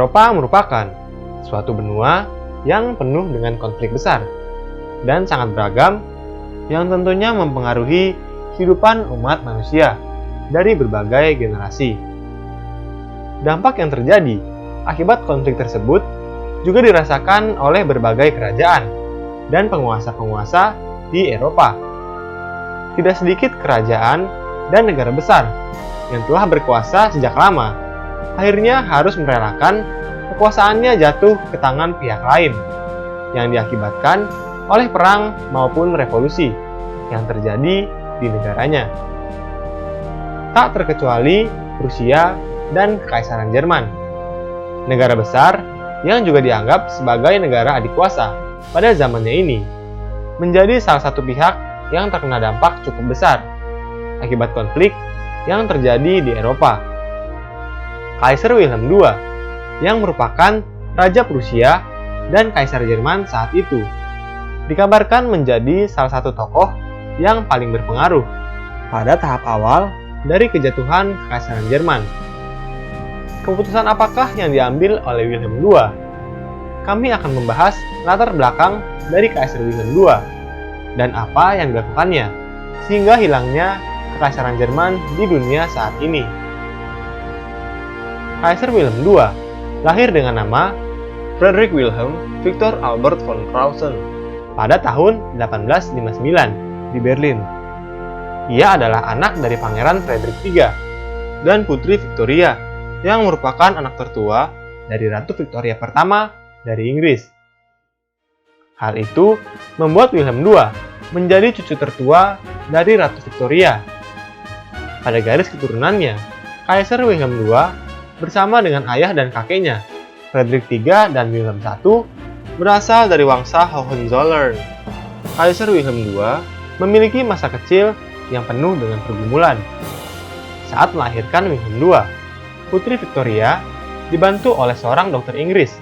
Eropa merupakan suatu benua yang penuh dengan konflik besar dan sangat beragam yang tentunya mempengaruhi kehidupan umat manusia dari berbagai generasi. Dampak yang terjadi akibat konflik tersebut juga dirasakan oleh berbagai kerajaan dan penguasa-penguasa di Eropa. Tidak sedikit kerajaan dan negara besar yang telah berkuasa sejak lama, akhirnya harus merelakan kekuasaannya jatuh ke tangan pihak lain yang diakibatkan oleh perang maupun revolusi yang terjadi di negaranya. Tak terkecuali Rusia dan Kekaisaran Jerman, negara besar yang juga dianggap sebagai negara adikuasa pada zamannya ini, menjadi salah satu pihak yang terkena dampak cukup besar akibat konflik yang terjadi di Eropa. Kaisar Wilhelm II, yang merupakan Raja Prusia dan Kaisar Jerman saat itu, dikabarkan menjadi salah satu tokoh yang paling berpengaruh pada tahap awal dari kejatuhan Kekaisaran Jerman. Keputusan apakah yang diambil oleh Wilhelm II? Kami akan membahas latar belakang dari Kaisar Wilhelm II dan apa yang dilakukannya sehingga hilangnya Kekaisaran Jerman di dunia saat ini. Kaisar Wilhelm II lahir dengan nama Friedrich Wilhelm Victor Albert von Clausen pada tahun 1859 di Berlin. Ia adalah anak dari Pangeran Frederick III dan Putri Victoria yang merupakan anak tertua dari Ratu Victoria pertama dari Inggris. Hal itu membuat Wilhelm II menjadi cucu tertua dari Ratu Victoria. Pada garis keturunannya, Kaisar Wilhelm II bersama dengan ayah dan kakeknya, Frederick III dan Wilhelm I, berasal dari Wangsa Hohenzollern. Kaisar Wilhelm II memiliki masa kecil yang penuh dengan pergumulan. Saat melahirkan Wilhelm II, Putri Victoria dibantu oleh seorang dokter Inggris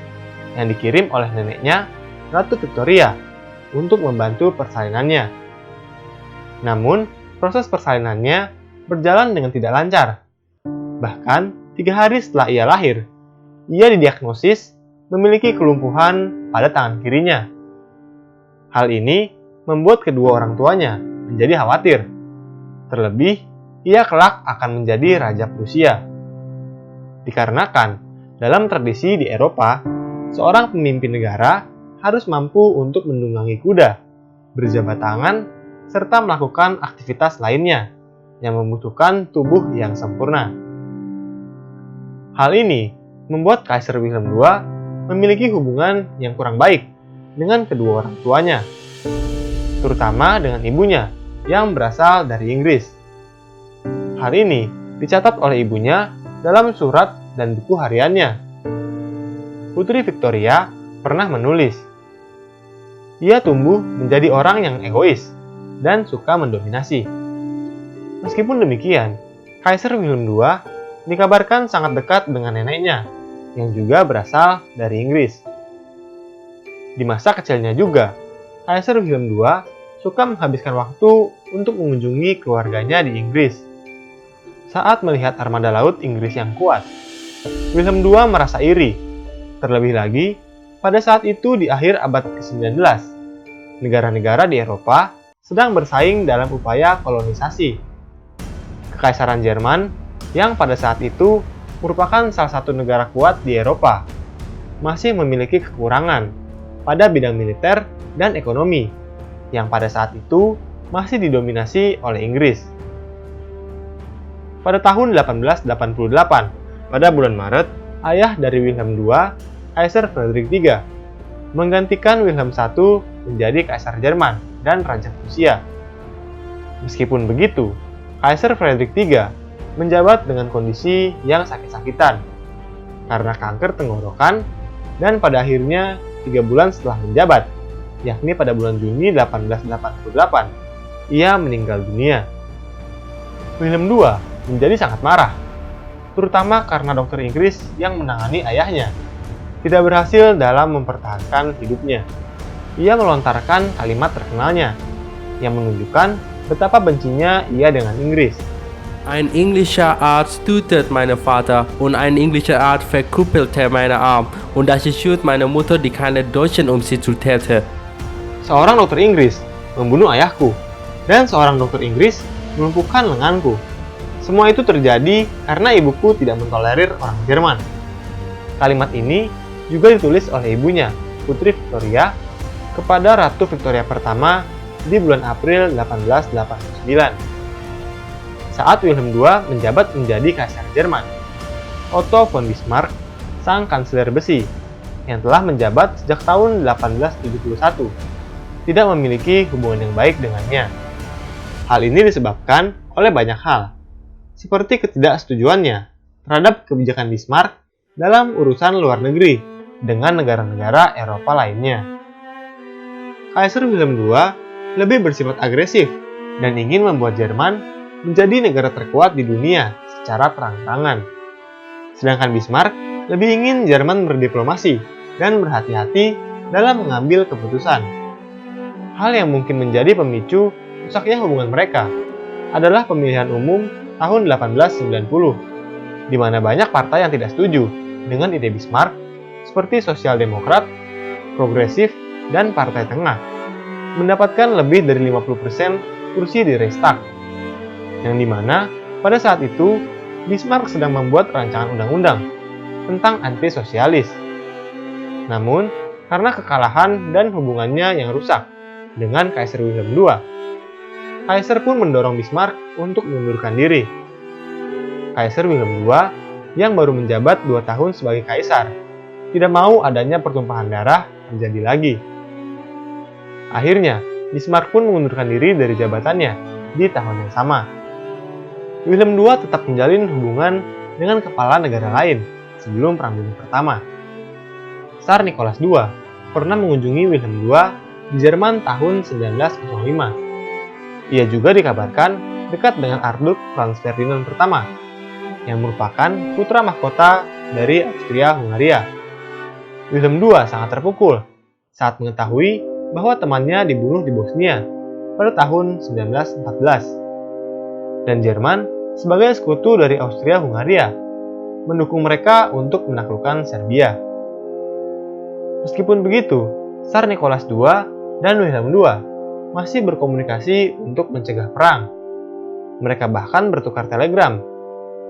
yang dikirim oleh neneknya, Ratu Victoria, untuk membantu persalinannya. Namun, proses persalinannya berjalan dengan tidak lancar. Bahkan, 3 hari setelah ia lahir, ia didiagnosis memiliki kelumpuhan pada tangan kirinya. Hal ini membuat kedua orang tuanya menjadi khawatir. Terlebih, ia kelak akan menjadi Raja Prusia. Dikarenakan, dalam tradisi di Eropa, seorang pemimpin negara harus mampu untuk menunggangi kuda, berjabat tangan, serta melakukan aktivitas lainnya yang membutuhkan tubuh yang sempurna. Hal ini membuat Kaisar Wilhelm II memiliki hubungan yang kurang baik dengan kedua orang tuanya, terutama dengan ibunya yang berasal dari Inggris. Hal ini dicatat oleh ibunya dalam surat dan buku hariannya. Putri Victoria pernah menulis, ia tumbuh menjadi orang yang egois dan suka mendominasi. Meskipun demikian, Kaisar Wilhelm II dikabarkan sangat dekat dengan neneknya, yang juga berasal dari Inggris. Di masa kecilnya juga, Kaisar Wilhelm II suka menghabiskan waktu untuk mengunjungi keluarganya di Inggris. Saat melihat armada laut Inggris yang kuat, Wilhelm II merasa iri. Terlebih lagi, pada saat itu di akhir abad ke-19, negara-negara di Eropa sedang bersaing dalam upaya kolonisasi. Kekaisaran Jerman, yang pada saat itu merupakan salah satu negara kuat di Eropa, masih memiliki kekurangan pada bidang militer dan ekonomi, yang pada saat itu masih didominasi oleh Inggris. Pada tahun 1888, pada bulan Maret, ayah dari Wilhelm II, Kaisar Frederick III, menggantikan Wilhelm I menjadi Kaisar Jerman dan Raja Prusia. Meskipun begitu, Kaisar Frederick III menjabat dengan kondisi yang sakit-sakitan karena kanker tenggorokan, dan pada akhirnya 3 bulan setelah menjabat, yakni pada bulan Juni 1888, ia meninggal dunia. Wilhelm II menjadi sangat marah, terutama karena dokter Inggris yang menangani ayahnya tidak berhasil dalam mempertahankan hidupnya. Ia melontarkan kalimat terkenalnya yang menunjukkan betapa bencinya ia dengan Inggris. Ein englischer Arzt tötet meinen Vater und ein englischer Arzt verkrüppelte meinen Arm und das ist Schuld meiner Mutter, die keine Deutschen um sie zu täte. Seorang dokter Inggris membunuh ayahku, dan seorang dokter Inggris melumpuhkan lenganku. Semua itu terjadi karena ibuku tidak mentolerir orang Jerman. Kalimat ini juga ditulis oleh ibunya, Putri Victoria, kepada Ratu Victoria pertama di bulan April 1889. Saat Wilhelm II menjabat menjadi Kaisar Jerman, Otto von Bismarck, sang kanselir besi, yang telah menjabat sejak tahun 1871, tidak memiliki hubungan yang baik dengannya. Hal ini disebabkan oleh banyak hal, seperti ketidaksetujuannya terhadap kebijakan Bismarck dalam urusan luar negeri dengan negara-negara Eropa lainnya. Kaisar Wilhelm II lebih bersifat agresif dan ingin membuat Jerman menjadi negara terkuat di dunia secara terang-terangan. Sedangkan Bismarck lebih ingin Jerman berdiplomasi dan berhati-hati dalam mengambil keputusan. Hal yang mungkin menjadi pemicu rusaknya hubungan mereka adalah pemilihan umum tahun 1890, di mana banyak partai yang tidak setuju dengan ide Bismarck, seperti Sosial Demokrat, Progresif, dan Partai Tengah, mendapatkan lebih dari 50% kursi di Reichstag, yang dimana pada saat itu Bismarck sedang membuat rancangan undang-undang tentang anti-sosialis. Namun, karena kekalahan dan hubungannya yang rusak dengan Kaisar Wilhelm II, Kaisar pun mendorong Bismarck untuk mengundurkan diri. Kaisar Wilhelm II yang baru menjabat 2 tahun sebagai kaisar tidak mau adanya pertumpahan darah terjadi lagi. Akhirnya, Bismarck pun mengundurkan diri dari jabatannya di tahun yang sama. Wilhelm II tetap menjalin hubungan dengan kepala negara lain sebelum Perang Dunia Pertama. Tsar Nicholas II pernah mengunjungi Wilhelm II di Jerman tahun 1905. Ia juga dikabarkan dekat dengan Archduke Franz Ferdinand pertama, yang merupakan putra mahkota dari Austria-Hungaria. Wilhelm II sangat terpukul saat mengetahui bahwa temannya dibunuh di Bosnia pada tahun 1914. Dan Jerman sebagai sekutu dari Austria-Hungaria mendukung mereka untuk menaklukkan Serbia. Meskipun begitu, Tsar Nicholas II dan Wilhelm II masih berkomunikasi untuk mencegah perang. Mereka bahkan bertukar telegram,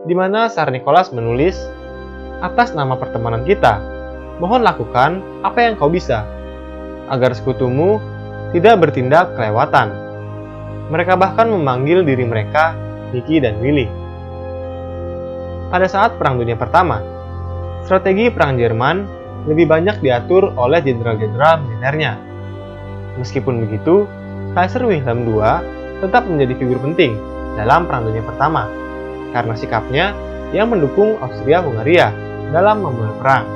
di mana Tsar Nicholas menulis, "Atas nama pertemanan kita, mohon lakukan apa yang kau bisa, agar sekutumu tidak bertindak kelewatan." Mereka bahkan memanggil diri mereka Nicky dan Willy. Pada saat Perang Dunia Pertama, strategi perang Jerman lebih banyak diatur oleh jenderal-jenderal militernya. Meskipun begitu, Kaisar Wilhelm II tetap menjadi figur penting dalam Perang Dunia Pertama karena sikapnya yang mendukung Austria-Hungaria dalam memulai perang.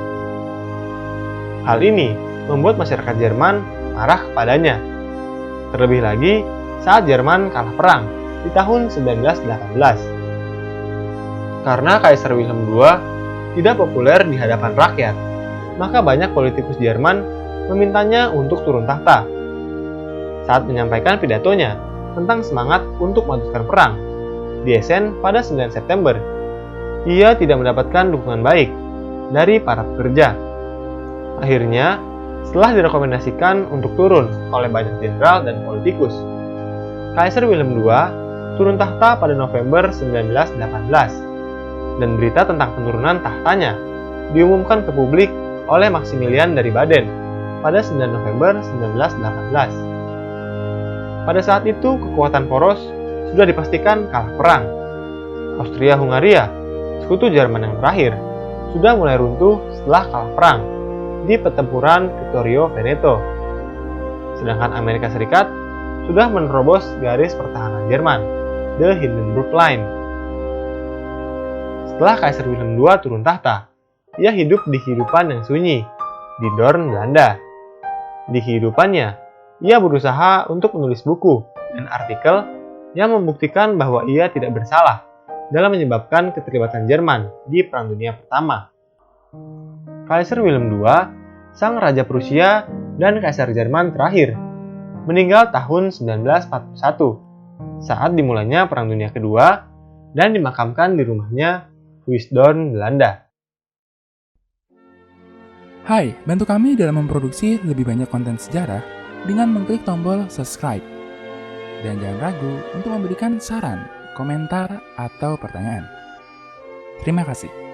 Hal ini membuat masyarakat Jerman marah kepadanya. Terlebih lagi saat Jerman kalah perang di tahun 1918. Karena Kaisar Wilhelm II tidak populer di hadapan rakyat, maka banyak politikus Jerman memintanya untuk turun tahta. Saat menyampaikan pidatonya tentang semangat untuk melanjutkan perang di Essen pada 9 September, ia tidak mendapatkan dukungan baik dari para pekerja. Akhirnya, setelah direkomendasikan untuk turun oleh banyak jenderal dan politikus, Kaisar Wilhelm II turun tahta pada November 1918, dan berita tentang penurunan tahtanya diumumkan ke publik oleh Maximilian dari Baden pada 9 November 1918. Pada saat itu, kekuatan poros sudah dipastikan kalah perang. Austria-Hungaria, sekutu Jerman yang terakhir, sudah mulai runtuh setelah kalah perang di pertempuran Vittorio Veneto. Sedangkan Amerika Serikat sudah menerobos garis pertahanan Jerman, the Hindenburg Line. Setelah Kaisar Wilhelm II turun tahta, ia hidup di kehidupan yang sunyi di Doorn, Belanda. Di kehidupannya, ia berusaha untuk menulis buku dan artikel yang membuktikan bahwa ia tidak bersalah dalam menyebabkan keterlibatan Jerman di Perang Dunia Pertama. Kaisar Wilhelm II, sang Raja Prusia dan Kaisar Jerman terakhir, meninggal tahun 1941 saat dimulainya Perang Dunia Kedua dan dimakamkan di rumahnya Huisdorp, Belanda. Hai, bantu kami dalam memproduksi lebih banyak konten sejarah dengan mengklik tombol subscribe. Dan jangan ragu untuk memberikan saran, komentar, atau pertanyaan. Terima kasih.